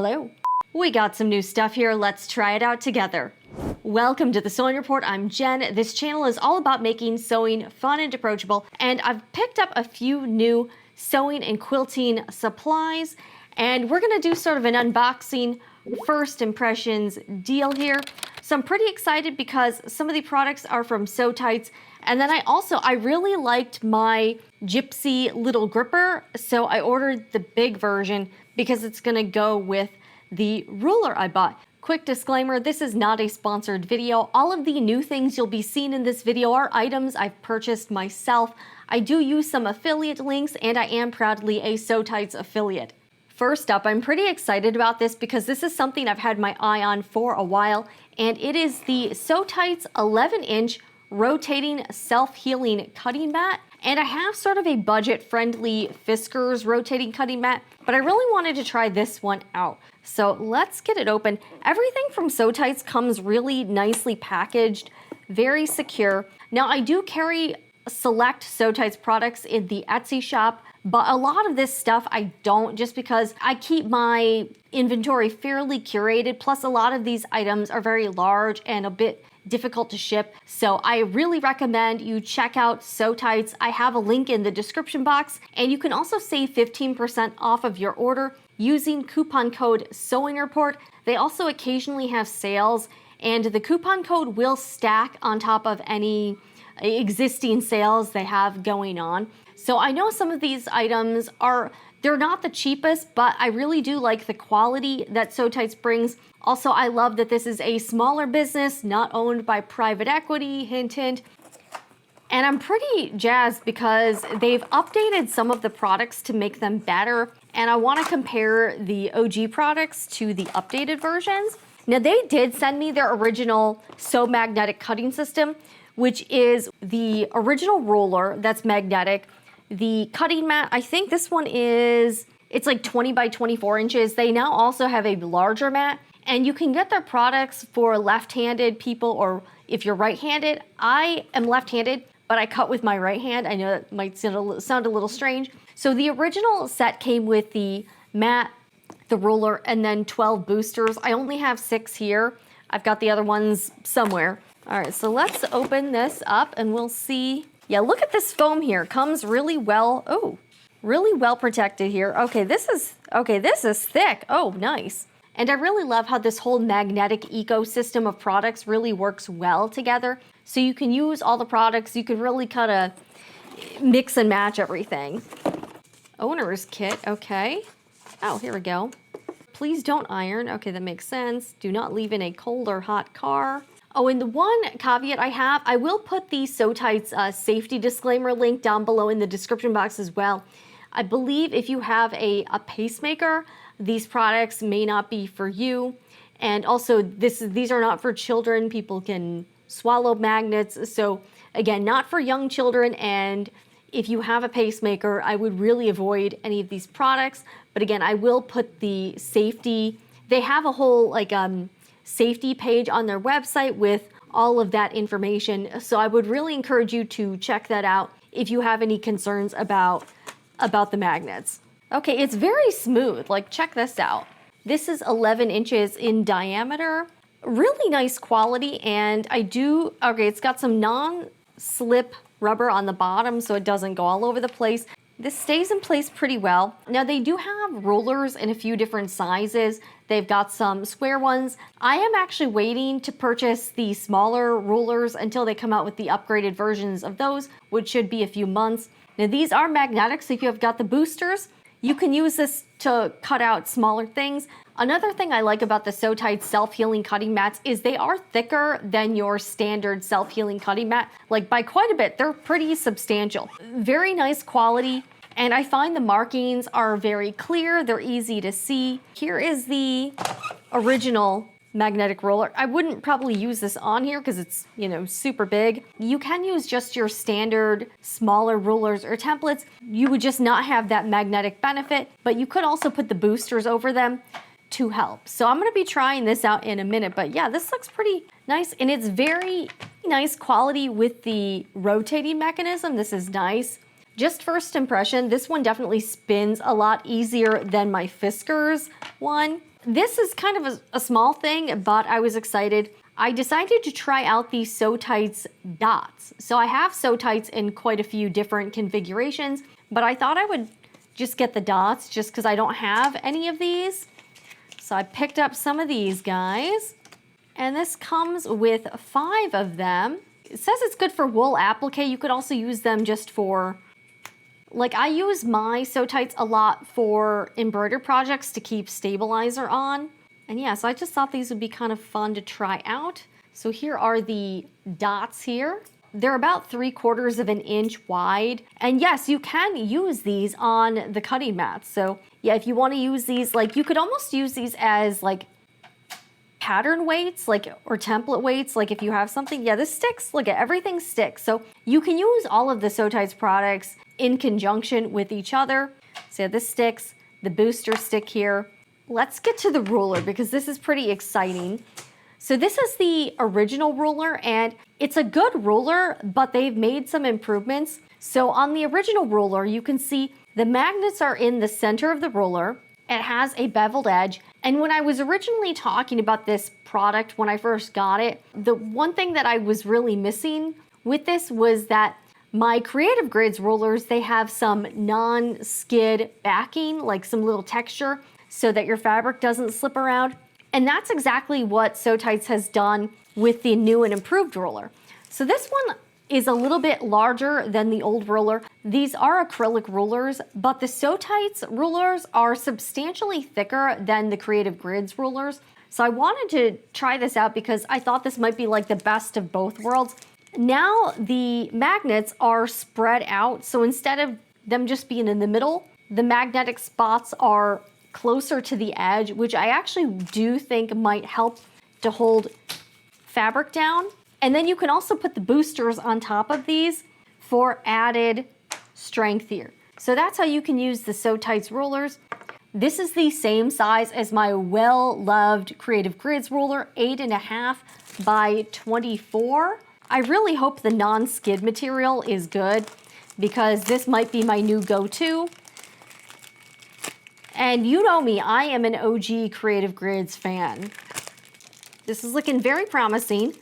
Hello. We got some new stuff here. Let's try it out together. Welcome to the Sewing Report. I'm Jen. This channel is all about making sewing fun and approachable, and I've picked up a few new sewing and quilting supplies, and we're gonna do sort of an unboxing first impressions deal here. So I'm pretty excited because some of the products are from SewTites, and then I really liked my Gypsy little gripper, so I ordered the big version because it's gonna go with the ruler I bought. Quick disclaimer, this is not a sponsored video. All of the new things you'll be seeing in this video are items I've purchased myself. I do use some affiliate links, and I am proudly a SewTites affiliate. First up, I'm pretty excited about this because this is something I've had my eye on for a while, and it is the SewTites 11-inch rotating self-healing cutting mat. And I have sort of a budget-friendly Fiskars rotating cutting mat, but I really wanted to try this one out. So let's get it open. Everything from SewTites comes really nicely packaged, very secure. Now I do carry select SewTites products in the Etsy shop, but a lot of this stuff I don't, just because I keep my inventory fairly curated, plus a lot of these items are very large and a bit difficult to ship. So I really recommend you check out SewTites. I have a link in the description box, and you can also save 15% off of your order using coupon code Sewing Report. They also occasionally have sales, and the coupon code will stack on top of any existing sales they have going on. So I know some of these items they're not the cheapest, but I really do like the quality that SewTites brings. Also, I love that this is a smaller business, not owned by private equity, hint, hint. And I'm pretty jazzed because they've updated some of the products to make them better. And I want to compare the OG products to the updated versions. Now, they did send me their original Sew Magnetic cutting system, which is the original ruler that's magnetic. The cutting mat, I think this one it's like 20 by 24 inches. They now also have a larger mat, and you can get their products for left-handed people, or if you're right-handed. I am left-handed, but I cut with my right hand. I know that might sound a little strange. So the original set came with the mat, the ruler, and then 12 boosters. I only have 6 here. I've got the other ones somewhere. All right, so let's open this up and we'll see. Yeah, look at this foam here. Comes really well. Oh, really well protected here. Okay, this is thick. Oh, nice. And I really love how this whole magnetic ecosystem of products really works well together. So you can use all the products. You can really kind of mix and match everything. Owner's kit, okay. Oh, here we go. Please don't iron. Okay, that makes sense. Do not leave in a cold or hot car. Oh, and the one caveat I will put the SewTites safety disclaimer link down below in the description box as well. I believe if you have a pacemaker, these products may not be for you. And also, these are not for children. People can swallow magnets. So again, not for young children. And if you have a pacemaker, I would really avoid any of these products. But again, I will put the safety. They have a whole safety page on their website with all of that information. So I would really encourage you to check that out if you have any concerns about the magnets. Okay, it's very smooth. Like, check this out. This is 11 inches in diameter. Really nice quality, and it's got some non-slip rubber on the bottom so it doesn't go all over the place. This stays in place pretty well. Now, they do have rulers in a few different sizes. They've got some square ones. I am actually waiting to purchase the smaller rulers until they come out with the upgraded versions of those, which should be a few months. Now, these are magnetic, so if you have got the boosters, you can use this to cut out smaller things. Another thing I like about the SewTites self-healing cutting mats is they are thicker than your standard self-healing cutting mat, like by quite a bit. They're pretty substantial. Very nice quality, and I find the markings are very clear. They're easy to see. Here is the original magnetic roller. I wouldn't probably use this on here because it's, super big. You can use just your standard smaller rulers or templates. You would just not have that magnetic benefit, but you could also put the boosters over them to help. So I'm gonna be trying this out in a minute, but yeah, this looks pretty nice, and it's very nice quality with the rotating mechanism. This is nice. Just first impression, this one definitely spins a lot easier than my Fiskars one. This is kind of a small thing, but I was excited. I decided to try out the SewTites Dots. So I have SewTites in quite a few different configurations, but I thought I would just get the dots just because I don't have any of these. So I picked up some of these guys, and this comes with 5 of them. It says it's good for wool applique. You could also use them just for, like, I use my SewTites a lot for embroidery projects to keep stabilizer on. And yeah, so I just thought these would be kind of fun to try out. So here are the dots here. They're about 3/4 of an inch wide. And yes, you can use these on the cutting mats. So yeah, if you want to use these, like, you could almost use these as like pattern weights, like, or template weights, like if you have something. Yeah, this sticks. Look at everything sticks. So you can use all of the SewTites products in conjunction with each other. So yeah, this sticks, the booster stick here. Let's get to the ruler because this is pretty exciting. So this is the original ruler, and it's a good ruler, but they've made some improvements. So on the original ruler, you can see the magnets are in the center of the ruler. It has a beveled edge. And when I was originally talking about this product, when I first got it, the one thing that I was really missing with this was that my Creative Grids rulers, they have some non-skid backing, like some little texture, so that your fabric doesn't slip around. And that's exactly what SewTites has done with the new and improved ruler. So this one is a little bit larger than the old ruler. These are acrylic rulers, but the SewTites rulers are substantially thicker than the Creative Grids rulers. So I wanted to try this out because I thought this might be like the best of both worlds. Now the magnets are spread out, so instead of them just being in the middle, the magnetic spots are closer to the edge, which I actually do think might help to hold fabric down. And then you can also put the boosters on top of these for added strength here. So that's how you can use the SewTites rulers. This is the same size as my well-loved Creative Grids ruler, 8.5 by 24. I really hope the non-skid material is good because this might be my new go-to. And you know me, I am an OG Creative Grids fan. This is looking very promising.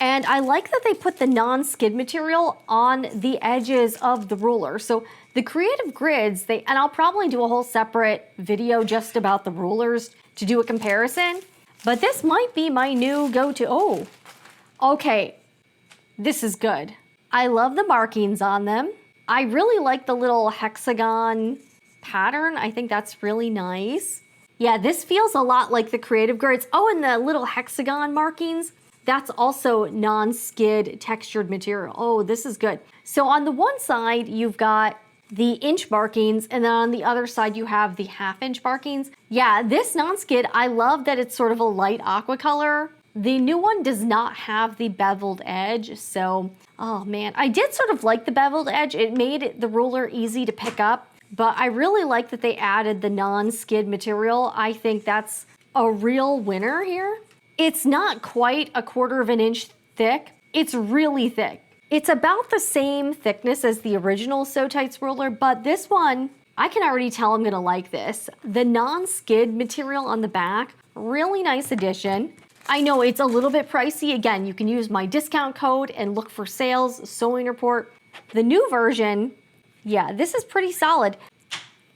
And I like that they put the non-skid material on the edges of the ruler. So the Creative Grids, and I'll probably do a whole separate video just about the rulers to do a comparison, but this might be my new go-to. Oh, okay, this is good. I love the markings on them. I really like the little hexagon pattern. I think that's really nice. Yeah, this feels a lot like the Creative Grids. Oh, and the little hexagon markings, that's also non-skid textured material. Oh, this is good. So on the one side, you've got the inch markings, and then on the other side, you have the 1/2 inch markings. Yeah, this non-skid, I love that it's sort of a light aqua color. The new one does not have the beveled edge, so, oh man. I did sort of like the beveled edge. It made the ruler easy to pick up. But I really like that they added the non-skid material. I think that's a real winner here. It's not quite 1/4 of an inch thick. It's really thick. It's about the same thickness as the original SewTites ruler, but this one, I can already tell I'm gonna like this. The non-skid material on the back, really nice addition. I know it's a little bit pricey. Again, you can use my discount code and look for sales, sewing report. The new version, yeah, this is pretty solid.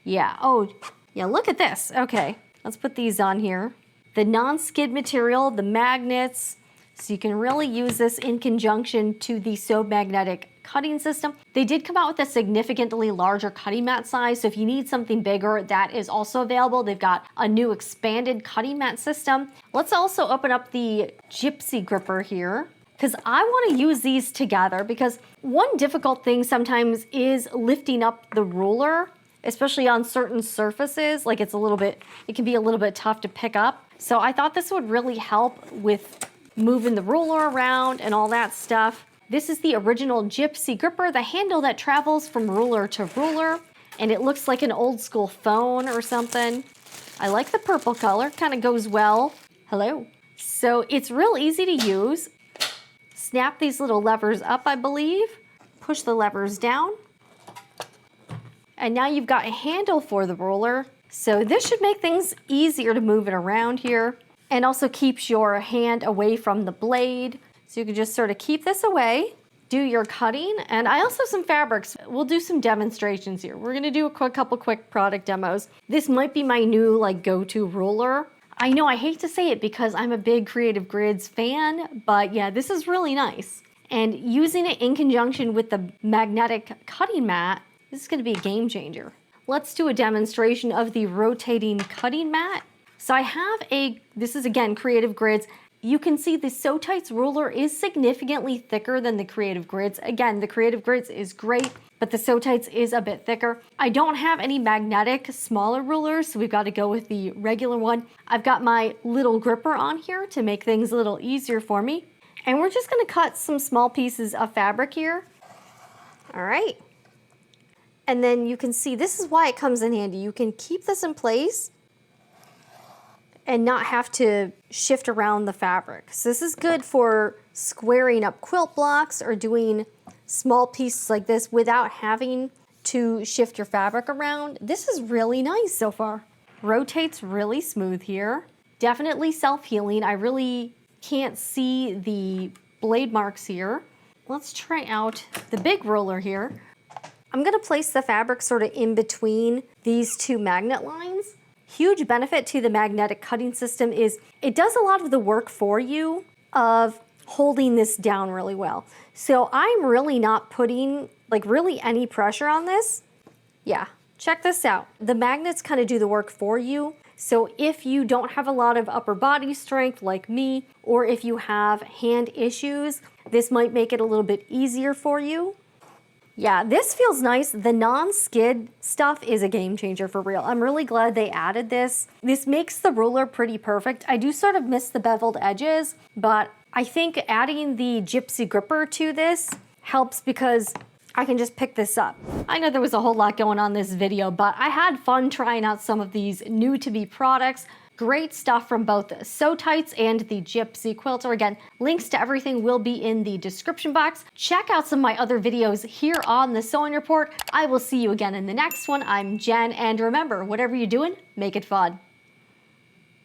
Yeah, oh, yeah, look at this. Okay, let's put these on here. The non-skid material, the magnets, so you can really use this in conjunction to the Sew Magnetic cutting system. They did come out with a significantly larger cutting mat size, so if you need something bigger, that is also available. They've got a new expanded cutting mat system. Let's also open up the Gypsy gripper here, because I want to use these together, because one difficult thing sometimes is lifting up the ruler, especially on certain surfaces. Like it can be a little bit tough to pick up. So I thought this would really help with moving the ruler around and all that stuff. This is the original Gypsy gripper, the handle that travels from ruler to ruler, and it looks like an old school phone or something. I like the purple color, kind of goes well. Hello. So it's real easy to use. Snap these little levers up, I believe. Push the levers down. And now you've got a handle for the ruler. So this should make things easier to move it around here, and also keeps your hand away from the blade. So you can just sort of keep this away, do your cutting. And I also have some fabrics. We'll do some demonstrations here. We're gonna do a couple quick product demos. This might be my new like go-to ruler. I know I hate to say it because I'm a big Creative Grids fan, but yeah, this is really nice. And using it in conjunction with the magnetic cutting mat, this is gonna be a game changer. Let's do a demonstration of the rotating cutting mat. So I have this is again Creative Grids. You can see the SewTites ruler is significantly thicker than the Creative Grids. Again, the Creative Grids is great, but the SewTites is a bit thicker. I don't have any magnetic smaller rulers, so we've got to go with the regular one. I've got my little gripper on here to make things a little easier for me. And we're just gonna cut some small pieces of fabric here. All right. And then you can see, this is why it comes in handy. You can keep this in place and not have to shift around the fabric. So this is good for squaring up quilt blocks or doing small pieces like this without having to shift your fabric around. This is really nice so far. Rotates really smooth here. Definitely self-healing. I really can't see the blade marks here. Let's try out the big roller here. I'm gonna place the fabric sort of in between these two magnet lines. Huge benefit to the magnetic cutting system is it does a lot of the work for you of holding this down really well. So I'm really not putting like really any pressure on this. Yeah, check this out. The magnets kind of do the work for you. So if you don't have a lot of upper body strength like me, or if you have hand issues, this might make it a little bit easier for you. Yeah, this feels nice. The non-skid stuff is a game changer for real. I'm really glad they added this. This makes the ruler pretty perfect. I do sort of miss the beveled edges, but I think adding the Gypsy gripper to this helps because I can just pick this up. I know there was a whole lot going on in this video, but I had fun trying out some of these new to me products. Great stuff from both SewTites and the Gypsy Quilter. Again, links to everything will be in the description box. Check out some of my other videos here on the Sewing Report. I will see you again in the next one. I'm Jen, and remember, whatever you're doing, make it fun.